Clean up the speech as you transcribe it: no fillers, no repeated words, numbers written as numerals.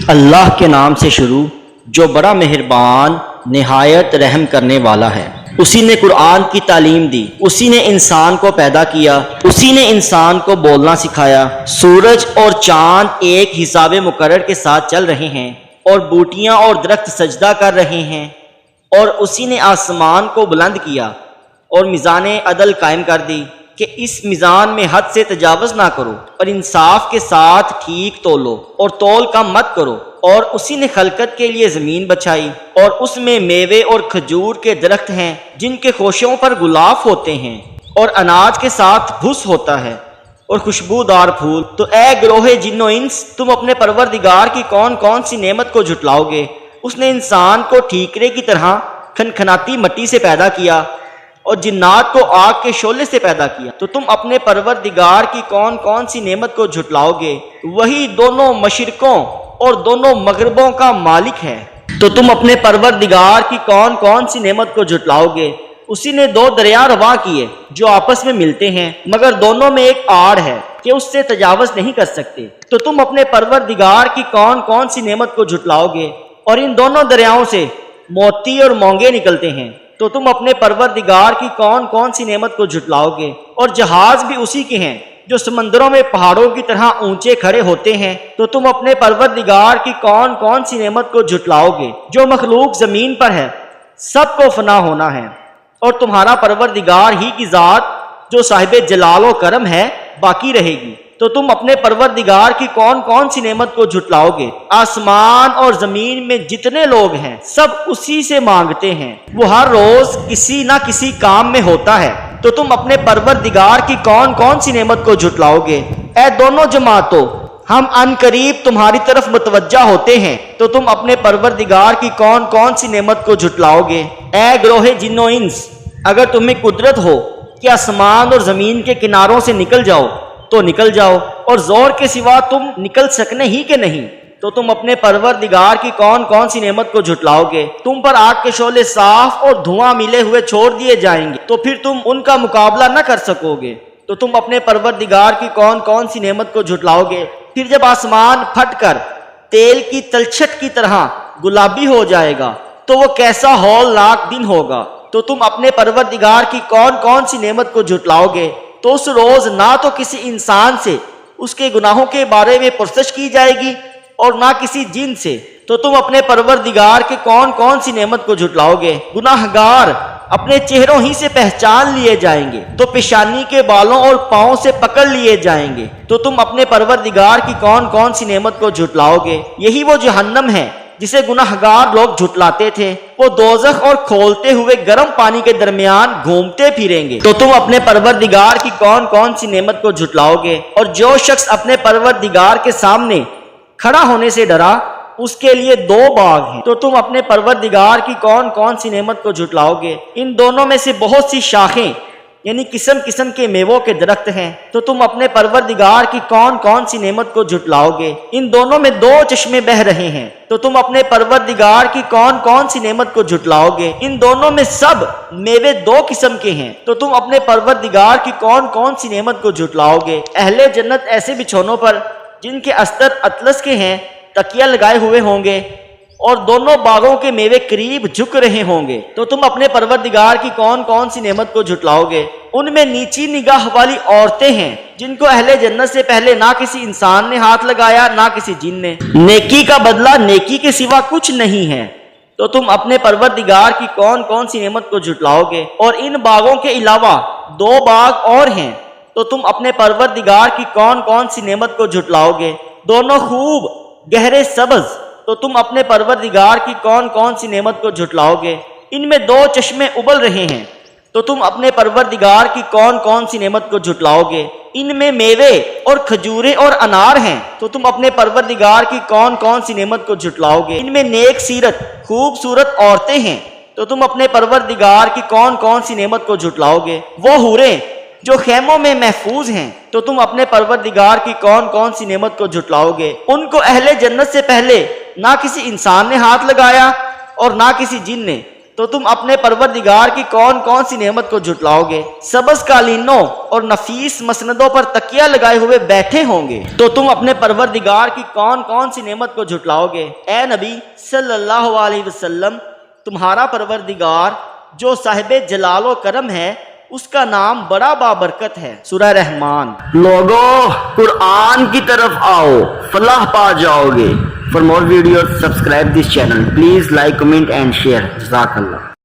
اللہ کے نام سے شروع جو بڑا مہربان نہایت رحم کرنے والا ہے۔ اسی نے قرآن کی تعلیم دی، اسی نے انسان کو پیدا کیا، اسی نے انسان کو بولنا سکھایا۔ سورج اور چاند ایک حساب مقرر کے ساتھ چل رہے ہیں اور بوٹیاں اور درخت سجدہ کر رہے ہیں، اور اسی نے آسمان کو بلند کیا اور میزان عدل قائم کر دی کہ اس میزان میں حد سے تجاوز نہ کرو اور انصاف کے ساتھ ٹھیک تولو اور تول کم مت کرو۔ اور اسی نے خلقت کے لیے زمین بچھائی اور اس میں میوے اور کھجور کے درخت ہیں جن کے خوشوں پر غلاف ہوتے ہیں اور اناج کے ساتھ بھس ہوتا ہے اور خوشبودار پھول۔ تو اے گروہ جن و انس، تم اپنے پروردگار کی کون کون سی نعمت کو جھٹلاؤ گے؟ اس نے انسان کو ٹھیکرے کی طرح کھنکھناتی مٹی سے پیدا کیا اور جنات کو آگ کے شعلے سے پیدا کیا۔ تو تم اپنے پروردگار کی کون کون سی نعمت کو جھٹلاؤ گے؟ وہی دونوں مشرقوں اور دونوں مغربوں کا مالک ہے۔ تو تم اپنے پروردگار کی کون کون سی نعمت کو جھٹلاؤ گے؟ اسی نے دو دریا رواں کیے جو آپس میں ملتے ہیں، مگر دونوں میں ایک آڑ ہے کہ اس سے تجاوز نہیں کر سکتے۔ تو تم اپنے پروردگار کی کون کون سی نعمت کو جھٹلاؤ گے؟ اور ان دونوں دریاؤں سے موتی اور مونگے نکلتے ہیں۔ تو تم اپنے پروردگار کی کون کون سی نعمت کو جھٹلاؤ گے؟ اور جہاز بھی اسی کے ہیں جو سمندروں میں پہاڑوں کی طرح اونچے کھڑے ہوتے ہیں۔ تو تم اپنے پروردگار کی کون کون سی نعمت کو جھٹلاؤ گے؟ جو مخلوق زمین پر ہے سب کو فنا ہونا ہے، اور تمہارا پروردگار ہی کی ذات جو صاحب جلال و کرم ہے باقی رہے گی۔ تو تم اپنے پروردگار کی کون کون سی نعمت کو جھٹلاؤ گے؟ آسمان اور زمین میں جتنے لوگ ہیں سب اسی سے مانگتے ہیں، وہ ہر روز کسی نہ کسی کام میں ہوتا ہے۔ تو تم اپنے پروردگار کی کون کون سی نعمت کو جھٹلاؤ گے؟ اے دونوں جماعتوں، ہم ان قریب تمہاری طرف متوجہ ہوتے ہیں۔ تو تم اپنے پروردگار کی کون کون سی نعمت کو جھٹلاؤ گے؟ اے گروہ جن و انس، اگر تمہیں قدرت ہو کہ آسمان اور زمین کے کناروں سے نکل جاؤ تو نکل جاؤ، اور زور کے سوا تم نکل سکنے ہی کہ نہیں۔ تو تم اپنے پروردگار کی کون کون سی نعمت کو جھٹلاؤ گے؟ تم پر آگ کے شعلے صاف اور دھواں ملے ہوئے چھوڑ دیے جائیں گے، تو پھر تم ان کا مقابلہ نہ کر سکو گے۔ تو تم اپنے پروردگار کی کون کون سی نعمت کو جھٹلاؤ گے؟ پھر جب آسمان پھٹ کر تیل کی تلچھٹ کی طرح گلابی ہو جائے گا تو وہ کیسا ہولناک دن ہوگا۔ تو تم اپنے پروردگار کی کون کون سی نعمت کو جھٹلاؤ گے؟ تو اس روز نہ تو کسی انسان سے اس کے گناہوں کے بارے میں پرسش کی جائے گی اور نہ کسی جن سے۔ تو تم اپنے پروردگار کے کون کون سی نعمت کو جھٹلاؤ گے؟ گناہگار اپنے چہروں ہی سے پہچان لیے جائیں گے، تو پیشانی کے بالوں اور پاؤں سے پکڑ لیے جائیں گے۔ تو تم اپنے پروردگار کی کون کون سی نعمت کو جھٹلاؤ گے؟ یہی وہ جہنم ہے جسے گناہگار لوگ جھٹلاتے تھے، وہ دوزخ اور کھولتے ہوئے گرم پانی کے درمیان گھومتے پھریں گے۔ تو تم اپنے پروردگار کی کون کون سی نعمت کو جھٹلاؤ گے؟ اور جو شخص اپنے پروردگار کے سامنے کھڑا ہونے سے ڈرا اس کے لیے دو باغ ہیں۔ تو تم اپنے پروردگار کی کون کون سی نعمت کو جھٹلاؤ گے؟ ان دونوں میں سے بہت سی شاخیں یعنی قسم قسم کے میووں کے درخت ہیں۔ تو تم اپنے پروردگار کی کون کون سی نعمت کو جھٹلاؤ گے؟ ان دونوں میں دو چشمے بہ رہے ہیں۔ تو تم اپنے پروردگار کی کون کون سی نعمت کو جھٹلاؤ گے؟ ان دونوں میں سب میوے دو قسم کے ہیں۔ تو تم اپنے پروردگار کی کون کون سی نعمت کو جھٹلاؤ گے؟ اہل جنت ایسے بچھونوں پر جن کے استر اطلس کے ہیں تکیہ لگائے ہوئے ہوں گے، اور دونوں باغوں کے میوے قریب جھک رہے ہوں گے۔ تو تم اپنے پروردگار کی کون کون سی نعمت کو جھٹلاؤ گے؟ ان میں نیچی نگاہ والی عورتیں ہیں جن کو اہل جنت سے پہلے نہ کسی انسان نے ہاتھ لگایا نہ کسی جن نے۔ نیکی کا بدلہ نیکی کے سوا کچھ نہیں ہے۔ تو تم اپنے پروردگار کی کون کون سی نعمت کو جھٹلاؤ گے؟ اور ان باغوں کے علاوہ دو باغ اور ہیں۔ تو تم اپنے پروردگار کی کون کون سی نعمت کو جھٹلاؤ گے؟ دونوں خوب گہرے سبز۔ تو تم اپنے پروردگار کی کون کون سی نعمت کو جھٹلاؤ گے؟ ان میں دو چشمے ابل رہے ہیں۔ تو تم اپنے پروردگار کی کون کون سی نعمت کو جھٹلاؤ گے؟ ان میں میوے اور کھجوریں اور انار ہیں۔ تو تم اپنے پروردگار کی کون کون سی نعمت کو جھٹلاؤ گے؟ ان میں نیک سیرت خوبصورت عورتیں ہیں۔ تو تم اپنے پروردگار کی کون کون سی نعمت کو جھٹلاؤ گے؟ وہ حوریں جو خیموں میں محفوظ ہیں۔ تو تم اپنے پروردگار کی کون کون سی نعمت کو جھٹلاؤ گے؟ ان کو اہل جنت سے پہلے نہ کسی انسان نے ہاتھ لگایا اور نہ کسی جن نے، تو تم اپنے پروردگار کی کون کون سی نعمت کو جھٹلاؤ گے؟ سبز قالینوں اور نفیس مسندوں پر تکیہ لگائے ہوئے بیٹھے ہوں گے تو تم اپنے پروردگار کی کون کون سی نعمت کو جھٹلاؤ گے؟ اے نبی صلی اللہ علیہ وسلم، تمہارا پروردگار جو صاحب جلال و کرم ہے، اس کا نام بڑا بابرکت ہے۔ سورہ رحمان۔ لوگو قرآن کی طرف آؤ، فلاح پا جاؤ گے۔ For more videos, subscribe this channel. Please like, comment and share. جزاک اللہ۔